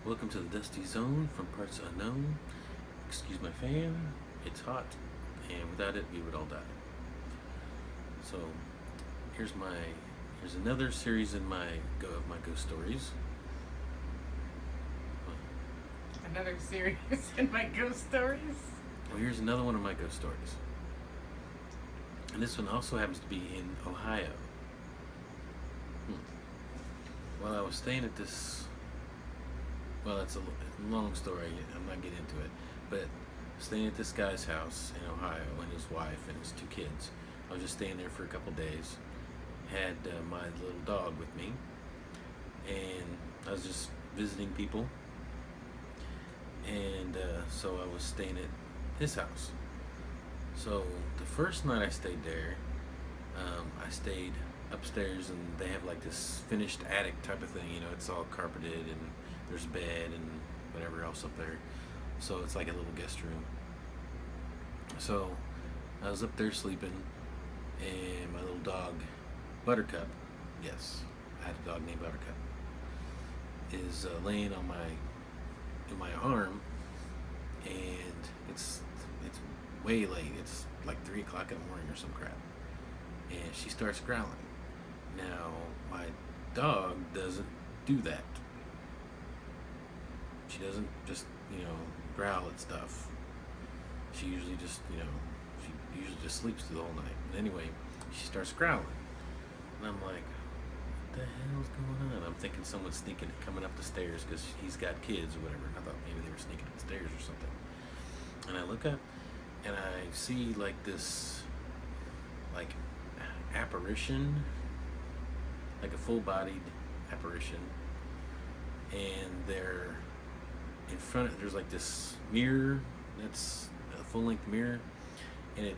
Welcome to the Dusty Zone from Parts Unknown. Excuse my fan, it's hot, and without it, we would all die. So, here's my here's another series in my my ghost stories. Another series in my ghost stories. Well, here's another one of my ghost stories, and this one also happens to be in Ohio. While I was staying at this, well, that's a long story. I'm not getting into it, but staying at this guy's house in Ohio and his wife and his two kids. I was just staying there for a couple days. Had my little dog with me, and I was just visiting people. And so I was staying at his house. So the first night I stayed there, I stayed upstairs, and they have like this finished attic type of thing. You know, it's all carpeted, and there's a bed and whatever else up there. So it's like a little guest room. So I was up there sleeping, and my little dog, Buttercup, yes, I had a dog named Buttercup, is laying on my arm, and it's way late. It's like 3 o'clock in the morning or some crap, and she starts growling. Now my dog doesn't do that. She doesn't just growl at stuff. She usually just she usually just sleeps through the whole night. And anyway, she starts growling, and I'm like, what the hell's going on? I'm thinking someone's sneaking, coming up the stairs because he's got kids or whatever. I thought maybe they were sneaking up the stairs or something. And I look up, and I see like this, like, apparition, like a full-bodied apparition, and they're in front of, there's like this mirror that's a full-length mirror, and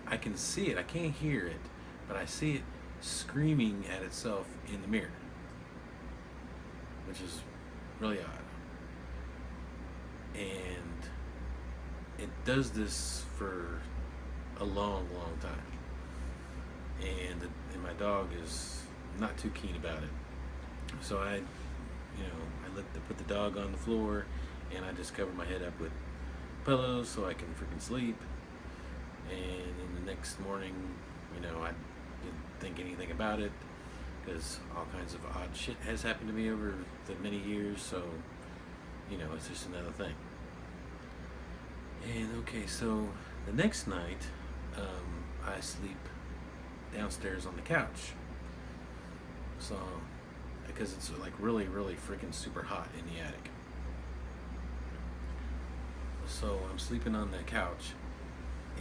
I can see it. I can't hear it, but I see it screaming at itself in the mirror, which is really odd. And it does this for a long, long time. And my dog is not too keen about it. So I put the dog on the floor, and I just cover my head up with pillows so I can freaking sleep. And then the next morning, I didn't think anything about it because all kinds of odd shit has happened to me over the many years. So, it's just another thing. And okay, so the next night, I sleep downstairs on the couch. So, because it's like really, really freaking super hot in the attic. So I'm sleeping on the couch,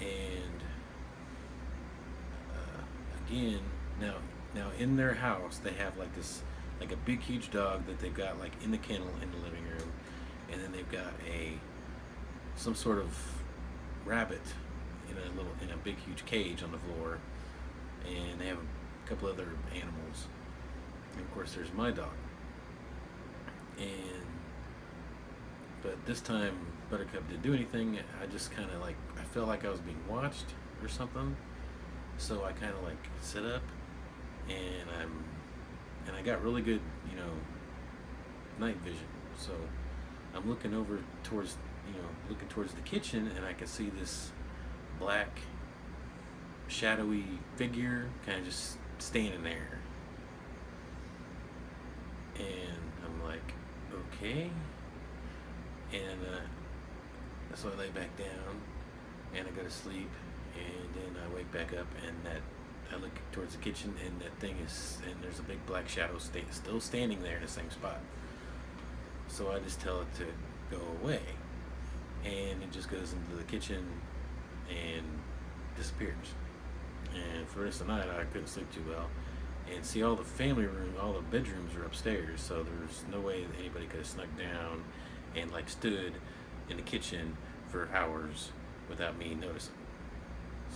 and again, now in their house they have like this, like a big huge dog that they've got like in the kennel in the living room, and then they've got some sort of rabbit in a big huge cage on the floor, and they have a couple other animals, and of course there's my dog. But this time Buttercup didn't do anything. I just kind of like, I felt like I was being watched or something, so I kind of like sit up, and I got really good night vision. So I'm looking over towards looking towards the kitchen, and I can see this black shadowy figure kind of just standing there, and I'm like, okay. And so I lay back down, and I go to sleep, and then I wake back up, and I look towards the kitchen, and that thing and there's a big black shadow still standing there in the same spot. So I just tell it to go away, and it just goes into the kitchen and disappears. And for the rest of the night, I couldn't sleep too well. And see, all the family room, all the bedrooms are upstairs, so there's no way that anybody could have snuck down and like stood in the kitchen for hours without me noticing.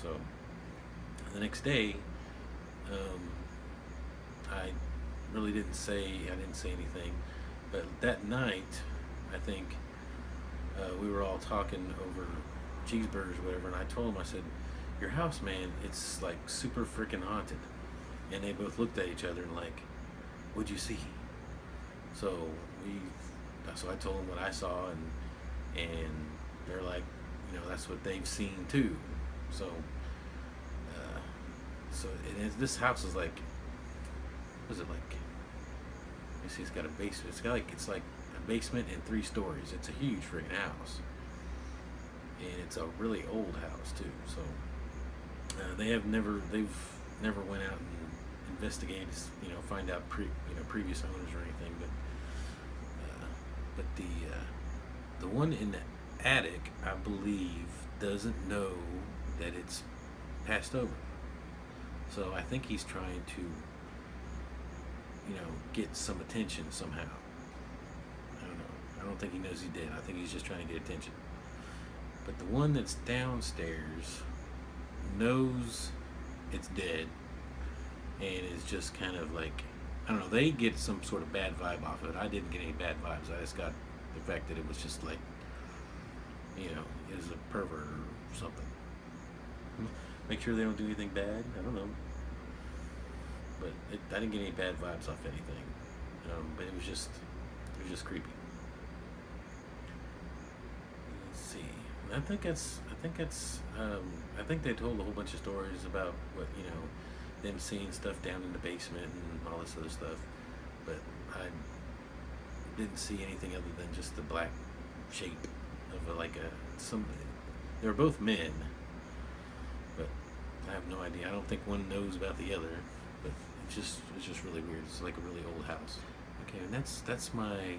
So the next day, I really didn't say anything, but that night, I think we were all talking over cheeseburgers or whatever, and I told him, I said, your house, man, it's like super freaking haunted. And they both looked at each other and like, what'd you see? So So we, so I told them what I saw, and they're like, that's what they've seen too. So, so it is. This house is like, what is it like? You see, it's got a basement. It's like a basement and 3 stories. It's a huge freaking house, and it's a really old house too. So they've never went out and investigated, find out previous owners or anything. But the one in the attic, I believe, doesn't know that it's passed over. So I think he's trying to, get some attention somehow. I don't know. I don't think he knows he's dead. I think he's just trying to get attention. But the one that's downstairs knows it's dead and is just kind of like, I don't know, they get some sort of bad vibe off of it. I didn't get any bad vibes. I just got the fact that it was just like, is a pervert or something. Make sure they don't do anything bad. I don't know. But I didn't get any bad vibes off anything. But it was just creepy. Let's see. I think they told a whole bunch of stories about what, them seeing stuff down in the basement and all this other stuff. But I didn't see anything other than just the black shape of some. They were both men, but I have no idea. I don't think one knows about the other. But it's just really weird. It's like a really old house. Okay, and that's my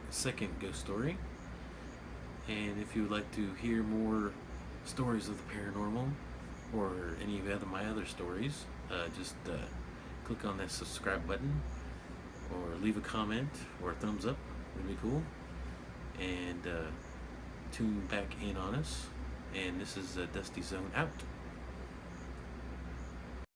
second ghost story. And if you would like to hear more stories of the paranormal or any of my other stories, just click on that subscribe button or leave a comment or a thumbs up. Would be cool. And tune back in on us. And this is Dusty Zone out.